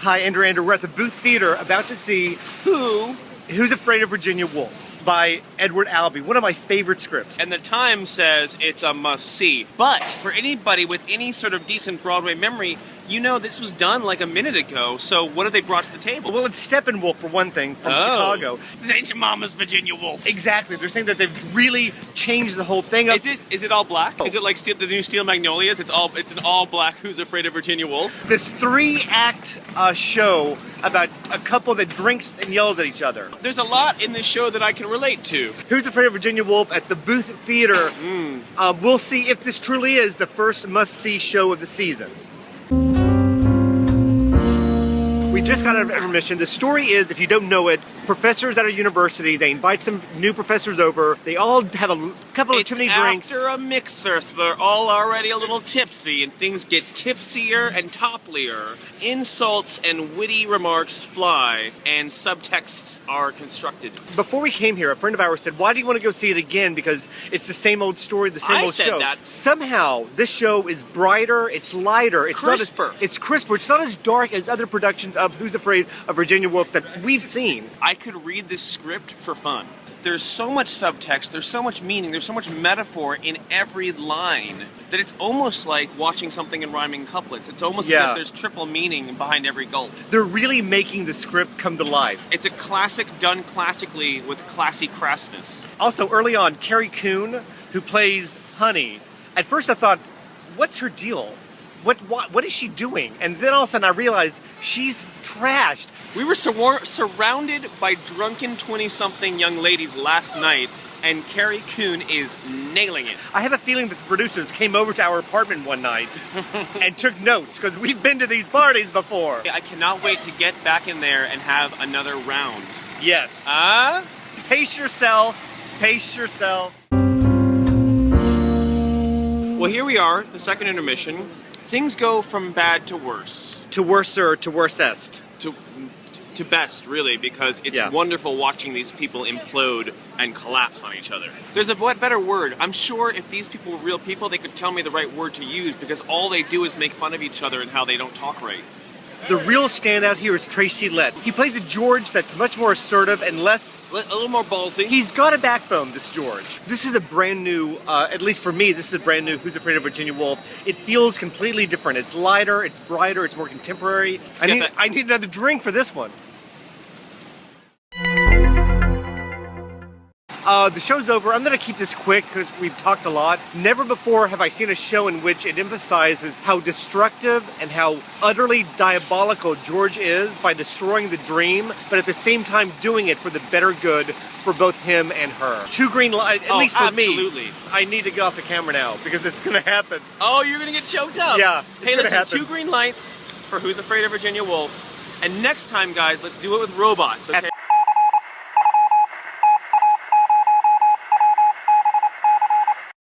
Hi, Andrew. We're at the Booth Theater about to see Who's Afraid of Virginia Woolf by Edward Albee, one of my favorite scripts. And the Times says it's a must-see. But for anybody with any sort of decent Broadway memory, you know this was done like a minute ago, so what have they brought to the table? Well, it's Steppenwolf, for one thing, from Chicago. This ain't your mama's Virginia Woolf. Exactly. They're saying that they've really changed the whole thing up. Is it all black? Is it like the new Steel Magnolias? It's an all-black Who's Afraid of Virginia Woolf? This 3-act show about a couple that drinks and yells at each other. There's a lot in this show that I can relate to. Who's Afraid of Virginia Woolf at the Booth Theater. We'll see if this truly is the first must-see show of the season. We just got out of intermission. The story is, if you don't know it, professors at a university, they invite some new professors over. They all have a couple of too many drinks. It's after a mixer, so they're all already a little tipsy, and things get tipsier and topplier. Insults and witty remarks fly, and subtexts are constructed. Before we came here, a friend of ours said, why do you want to go see it again? Because it's the same old story, the same old show. I said that. Somehow, this show is brighter, it's lighter, it's crisper. It's crisper. It's not as dark as other productions of Who's Afraid of Virginia Woolf that we've seen. I could read this script for fun. There's so much subtext, there's so much meaning, there's so much metaphor in every line that it's almost like watching something in rhyming couplets. It's almost as if there's triple meaning behind every gulp. They're really making the script come to life. It's a classic done classically with classy crassness. Also, early on, Carrie Coon, who plays Honey, at first I thought, what's her deal? What is she doing? And then all of a sudden I realized she's trashed. We were surrounded by drunken 20-something young ladies last night, and Carrie Coon is nailing it. I have a feeling that the producers came over to our apartment one night and took notes, because we've been to these parties before. I cannot wait to get back in there and have another round. Yes. Pace yourself. Pace yourself. Well, here we are, the second intermission. Things go from bad to worse. To worser, to worsest. To best, really, because it's wonderful watching these people implode and collapse on each other. There's a better word. I'm sure if these people were real people, they could tell me the right word to use, because all they do is make fun of each other and how they don't talk right. The real standout here is Tracy Letts. He plays a George that's much more assertive and a little more ballsy. He's got a backbone, this George. This is a brand new, at least for me, this is a brand new Who's Afraid of Virginia Woolf. It feels completely different. It's lighter, it's brighter, it's more contemporary. I need another drink for this one. The show's over. I'm going to keep this quick because we've talked a lot. Never before have I seen a show in which it emphasizes how destructive and how utterly diabolical George is by destroying the dream, but at the same time doing it for the better good for both him and her. 2 green lights, at least for me. Absolutely. I need to get off the camera now because it's going to happen. Oh, you're going to get choked up. Yeah. Hey, listen, 2 green lights for Who's Afraid of Virginia Woolf. And next time, guys, let's do it with robots, okay?